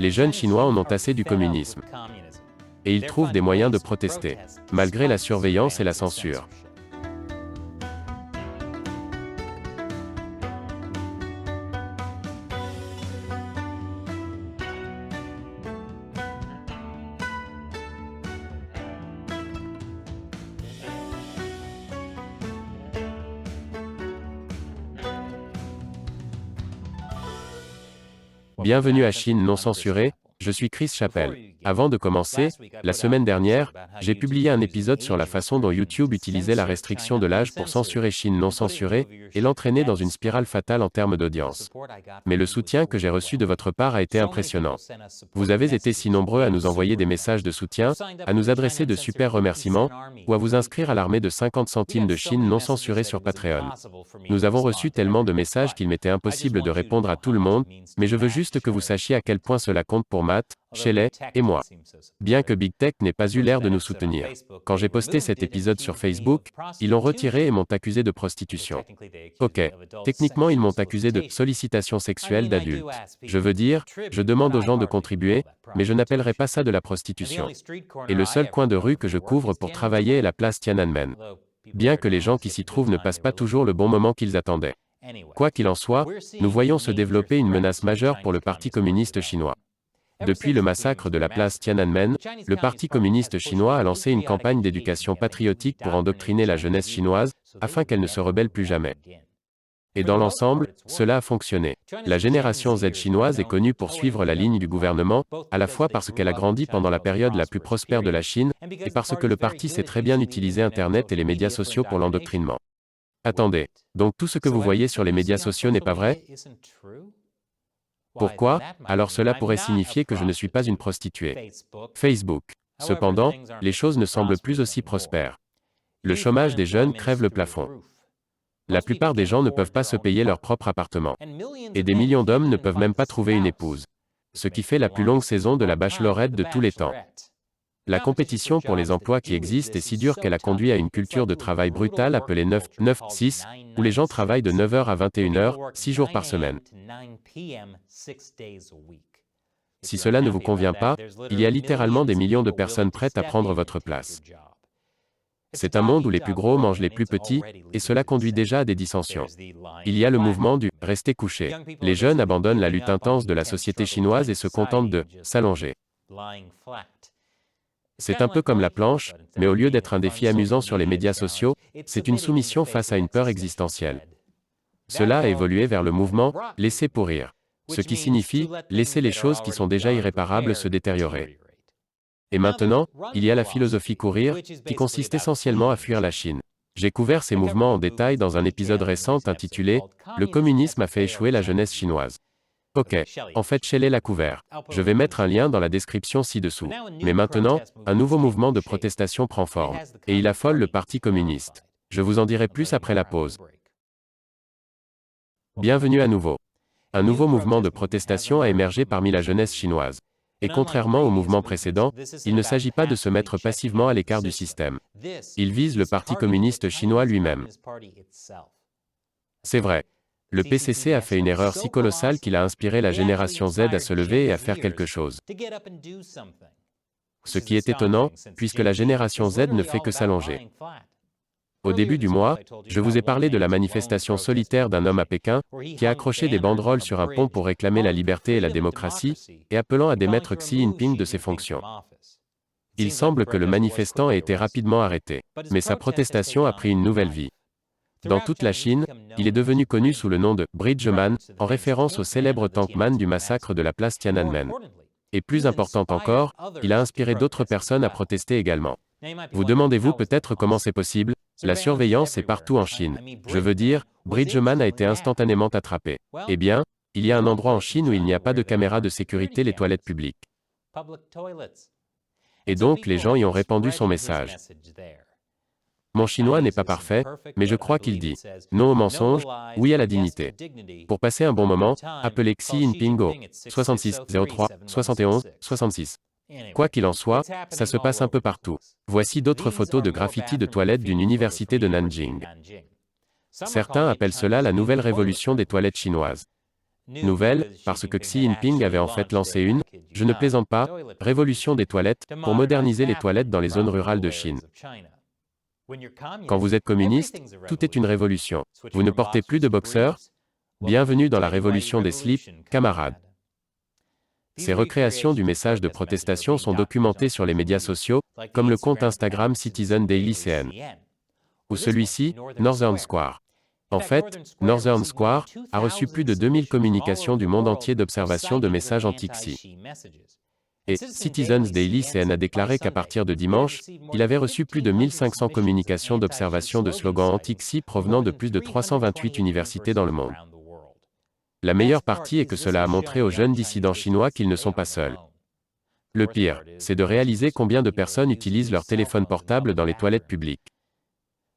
Les jeunes Chinois en ont assez du communisme. Et ils trouvent des moyens de protester, malgré la surveillance et la censure. Bienvenue à Chine non censurée, je suis Chris Chappell. Avant de commencer, la semaine dernière, j'ai publié un épisode sur la façon dont YouTube utilisait la restriction de l'âge pour censurer Chine non censurée, et l'entraîner dans une spirale fatale en termes d'audience. Mais le soutien que j'ai reçu de votre part a été impressionnant. Vous avez été si nombreux à nous envoyer des messages de soutien, à nous adresser de super remerciements, ou à vous inscrire à l'armée de 50 centimes de Chine non censurée sur Patreon. Nous avons reçu tellement de messages qu'il m'était impossible de répondre à tout le monde, mais je veux juste que vous sachiez à quel point cela compte pour Matt, Shelley, et moi. Bien que Big Tech n'ait pas eu l'air de nous soutenir. Quand j'ai posté cet épisode sur Facebook, ils l'ont retiré et m'ont accusé de prostitution. Ok. Techniquement, ils m'ont accusé de sollicitation sexuelle d'adultes. Je veux dire, je demande aux gens de contribuer, mais je n'appellerai pas ça de la prostitution. Et le seul coin de rue que je couvre pour travailler est la place Tiananmen. Bien que les gens qui s'y trouvent ne passent pas toujours le bon moment qu'ils attendaient. Quoi qu'il en soit, nous voyons se développer une menace majeure pour le Parti communiste chinois. Depuis le massacre de la place Tiananmen, le Parti communiste chinois a lancé une campagne d'éducation patriotique pour endoctriner la jeunesse chinoise, afin qu'elle ne se rebelle plus jamais. Et dans l'ensemble, cela a fonctionné. La génération Z chinoise est connue pour suivre la ligne du gouvernement, à la fois parce qu'elle a grandi pendant la période la plus prospère de la Chine, et parce que le parti sait très bien utiliser Internet et les médias sociaux pour l'endoctrinement. Attendez, donc tout ce que vous voyez sur les médias sociaux n'est pas vrai? Pourquoi? Alors cela pourrait signifier que je ne suis pas une prostituée. Facebook. Cependant, les choses ne semblent plus aussi prospères. Le chômage des jeunes crève le plafond. La plupart des gens ne peuvent pas se payer leur propre appartement. Et des millions d'hommes ne peuvent même pas trouver une épouse. Ce qui fait la plus longue saison de la bachelorette de tous les temps. La compétition pour les emplois qui existent est si dure qu'elle a conduit à une culture de travail brutale appelée 9-9-6, où les gens travaillent de 9h à 21h, 6 jours par semaine. Si cela ne vous convient pas, il y a littéralement des millions de personnes prêtes à prendre votre place. C'est un monde où les plus gros mangent les plus petits, et cela conduit déjà à des dissensions. Il y a le mouvement du « rester couché ». Les jeunes abandonnent la lutte intense de la société chinoise et se contentent de « s'allonger ». C'est un peu comme la planche, mais au lieu d'être un défi amusant sur les médias sociaux, c'est une soumission face à une peur existentielle. Cela a évolué vers le mouvement « laisser pourrir », ce qui signifie « laisser les choses qui sont déjà irréparables se détériorer ». Et maintenant, il y a la philosophie courir, qui consiste essentiellement à fuir la Chine. J'ai couvert ces mouvements en détail dans un épisode récent intitulé « Le communisme a fait échouer la jeunesse chinoise ». Ok, en fait Shelley l'a couvert. Je vais mettre un lien dans la description ci-dessous. Mais maintenant, un nouveau mouvement de protestation prend forme. Et il affole le Parti communiste. Je vous en dirai plus après la pause. Bienvenue à nouveau. Un nouveau mouvement de protestation a émergé parmi la jeunesse chinoise. Et contrairement au mouvement précédent, il ne s'agit pas de se mettre passivement à l'écart du système. Il vise le Parti communiste chinois lui-même. C'est vrai. Le PCC a fait une erreur si colossale qu'il a inspiré la génération Z à se lever et à faire quelque chose. Ce qui est étonnant, puisque la génération Z ne fait que s'allonger. Au début du mois, je vous ai parlé de la manifestation solitaire d'un homme à Pékin, qui a accroché des banderoles sur un pont pour réclamer la liberté et la démocratie, et appelant à démettre Xi Jinping de ses fonctions. Il semble que le manifestant ait été rapidement arrêté. Mais sa protestation a pris une nouvelle vie. Dans toute la Chine, il est devenu connu sous le nom de Bridgeman, en référence au célèbre tankman du massacre de la place Tiananmen. Et plus important encore, il a inspiré d'autres personnes à protester également. Vous demandez-vous peut-être comment c'est possible? La surveillance est partout en Chine. Je veux dire, Bridgeman a été instantanément attrapé. Eh bien, il y a un endroit en Chine où il n'y a pas de caméra de sécurité, les toilettes publiques. Et donc les gens y ont répandu son message. Mon chinois n'est pas parfait, mais je crois qu'il dit « non au mensonge, oui à la dignité ». Pour passer un bon moment, appelez Xi Jinping au 66 03 71 66. Quoi qu'il en soit, ça se passe un peu partout. Voici d'autres photos de graffitis de toilettes d'une université de Nanjing. Certains appellent cela la nouvelle révolution des toilettes chinoises. Nouvelle, parce que Xi Jinping avait en fait lancé une, je ne plaisante pas, révolution des toilettes, pour moderniser les toilettes dans les zones rurales de Chine. Quand vous êtes communiste, tout est une révolution. Vous ne portez plus de boxeurs? Bienvenue dans la révolution des slips, camarades. Ces recréations du message de protestation sont documentées sur les médias sociaux, comme le compte Instagram Citizen Daily CN, ou celui-ci, Northern Square. En fait, Northern Square a reçu plus de 2000 communications du monde entier d'observation de messages anti-Xi. Et Citizens Daily CN a déclaré qu'à partir de dimanche, il avait reçu plus de 1500 communications d'observation de slogans anti-Xi provenant de plus de 328 universités dans le monde. La meilleure partie est que cela a montré aux jeunes dissidents chinois qu'ils ne sont pas seuls. Le pire, c'est de réaliser combien de personnes utilisent leur téléphone portable dans les toilettes publiques.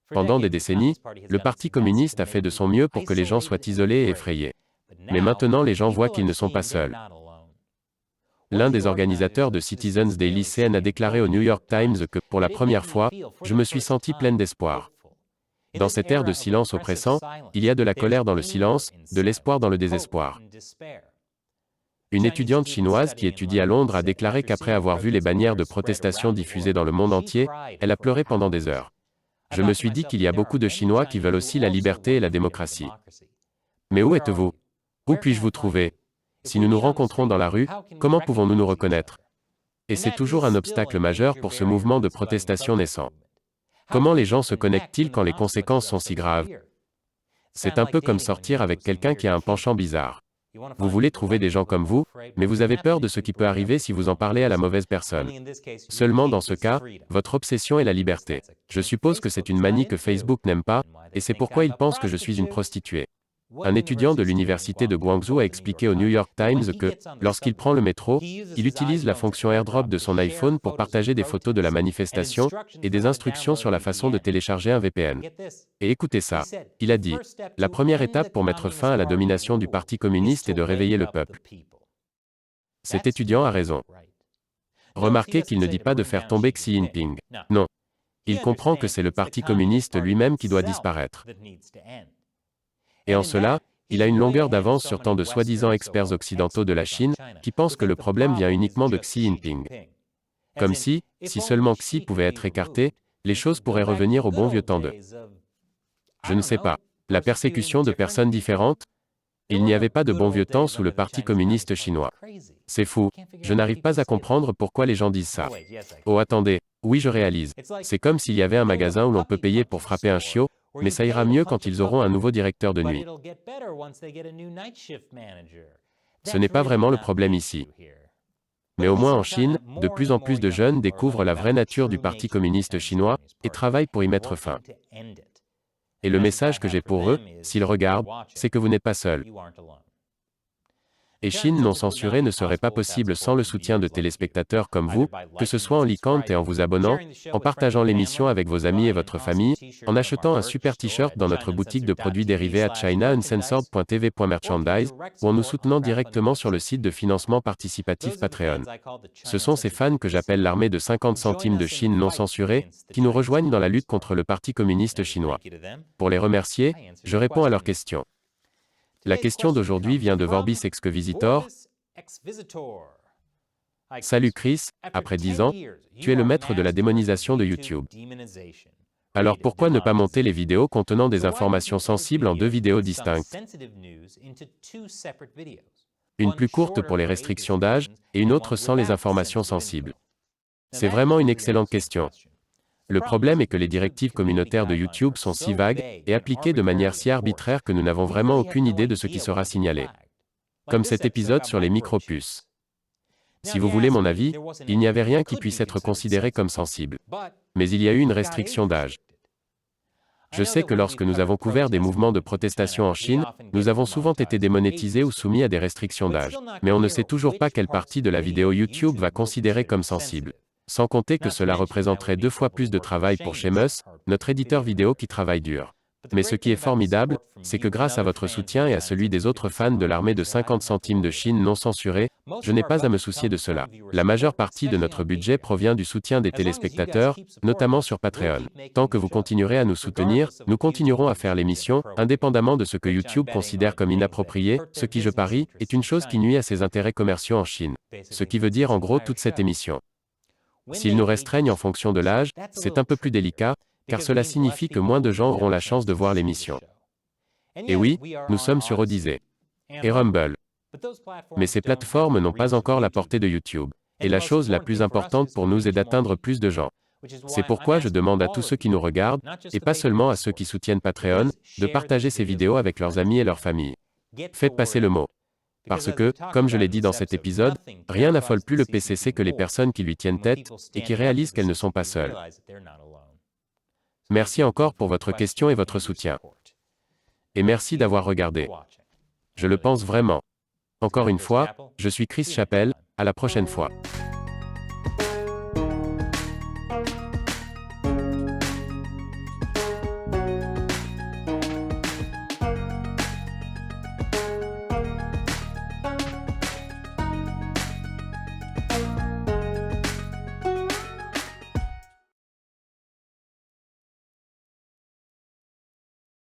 Pendant des décennies, le Parti communiste a fait de son mieux pour que les gens soient isolés et effrayés. Mais maintenant les gens voient qu'ils ne sont pas seuls. L'un des organisateurs de Citizens Daily CN a déclaré au New York Times que, pour la première fois, je me suis senti pleine d'espoir. Dans cette ère de silence oppressant, il y a de la colère dans le silence, de l'espoir dans le désespoir. Une étudiante chinoise qui étudie à Londres a déclaré qu'après avoir vu les bannières de protestation diffusées dans le monde entier, elle a pleuré pendant des heures. Je me suis dit qu'il y a beaucoup de Chinois qui veulent aussi la liberté et la démocratie. Mais où êtes-vous? Où puis-je vous trouver? Si nous nous rencontrons dans la rue, comment pouvons-nous nous reconnaître? Et c'est toujours un obstacle majeur pour ce mouvement de protestation naissant. Comment les gens se connectent-ils quand les conséquences sont si graves? C'est un peu comme sortir avec quelqu'un qui a un penchant bizarre. Vous voulez trouver des gens comme vous, mais vous avez peur de ce qui peut arriver si vous en parlez à la mauvaise personne. Seulement dans ce cas, votre obsession est la liberté. Je suppose que c'est une manie que Facebook n'aime pas, et c'est pourquoi il pense que je suis une prostituée. Un étudiant de l'université de Guangzhou a expliqué au New York Times que, lorsqu'il prend le métro, il utilise la fonction AirDrop de son iPhone pour partager des photos de la manifestation et des instructions sur la façon de télécharger un VPN. Et écoutez ça, il a dit, la première étape pour mettre fin à la domination du Parti communiste est de réveiller le peuple. Cet étudiant a raison. Remarquez qu'il ne dit pas de faire tomber Xi Jinping. Non. Il comprend que c'est le Parti communiste lui-même qui doit disparaître. Et en cela, il a une longueur d'avance sur tant de soi-disant experts occidentaux de la Chine, qui pensent que le problème vient uniquement de Xi Jinping. Comme si seulement Xi pouvait être écarté, les choses pourraient revenir au bon vieux temps de... Je ne sais pas. La persécution de personnes différentes? Il n'y avait pas de bon vieux temps sous le Parti communiste chinois. C'est fou. Je n'arrive pas à comprendre pourquoi les gens disent ça. Oh attendez, oui je réalise. C'est comme s'il y avait un magasin où l'on peut payer pour frapper un chiot, mais ça ira mieux quand ils auront un nouveau directeur de nuit. Ce n'est pas vraiment le problème ici. Mais au moins en Chine, de plus en plus de jeunes découvrent la vraie nature du Parti communiste chinois et travaillent pour y mettre fin. Et le message que j'ai pour eux, s'ils regardent, c'est que vous n'êtes pas seuls. Et Chine non censurée ne serait pas possible sans le soutien de téléspectateurs comme vous, que ce soit en likant et en vous abonnant, en partageant l'émission avec vos amis et votre famille, en achetant un super t-shirt dans notre boutique de produits dérivés à chinauncensored.tv.merchandise, ou en nous soutenant directement sur le site de financement participatif Patreon. Ce sont ces fans que j'appelle l'armée de 50 centimes de Chine non censurée, qui nous rejoignent dans la lutte contre le Parti communiste chinois. Pour les remercier, je réponds à leurs questions. La question d'aujourd'hui vient de Vorbis Exquisitor. Salut Chris, après 10 ans, tu es le maître de la démonisation de YouTube. Alors pourquoi ne pas monter les vidéos contenant des informations sensibles en 2 vidéos distinctes? Une plus courte pour les restrictions d'âge, et une autre sans les informations sensibles. C'est vraiment une excellente question. Le problème est que les directives communautaires de YouTube sont si vagues et appliquées de manière si arbitraire que nous n'avons vraiment aucune idée de ce qui sera signalé. Comme cet épisode sur les micro-puces. Si vous voulez mon avis, il n'y avait rien qui puisse être considéré comme sensible. Mais il y a eu une restriction d'âge. Je sais que lorsque nous avons couvert des mouvements de protestation en Chine, nous avons souvent été démonétisés ou soumis à des restrictions d'âge. Mais on ne sait toujours pas quelle partie de la vidéo YouTube va considérer comme sensible. Sans compter que cela représenterait 2 fois plus de travail pour Sheamus, notre éditeur vidéo qui travaille dur. Mais ce qui est formidable, c'est que grâce à votre soutien et à celui des autres fans de l'armée de 50 centimes de Chine non censurée, je n'ai pas à me soucier de cela. La majeure partie de notre budget provient du soutien des téléspectateurs, notamment sur Patreon. Tant que vous continuerez à nous soutenir, nous continuerons à faire l'émission, indépendamment de ce que YouTube considère comme inapproprié, ce qui, je parie, est une chose qui nuit à ses intérêts commerciaux en Chine. Ce qui veut dire en gros toute cette émission. S'ils nous restreignent en fonction de l'âge, c'est un peu plus délicat, car cela signifie que moins de gens auront la chance de voir l'émission. Et oui, nous sommes sur Odyssey et Rumble. Mais ces plateformes n'ont pas encore la portée de YouTube. Et la chose la plus importante pour nous est d'atteindre plus de gens. C'est pourquoi je demande à tous ceux qui nous regardent, et pas seulement à ceux qui soutiennent Patreon, de partager ces vidéos avec leurs amis et leurs familles. Faites passer le mot. Parce que, comme je l'ai dit dans cet épisode, rien n'affole plus le PCC que les personnes qui lui tiennent tête, et qui réalisent qu'elles ne sont pas seules. Merci encore pour votre question et votre soutien. Et merci d'avoir regardé. Je le pense vraiment. Encore une fois, je suis Chris Chappell, à la prochaine fois.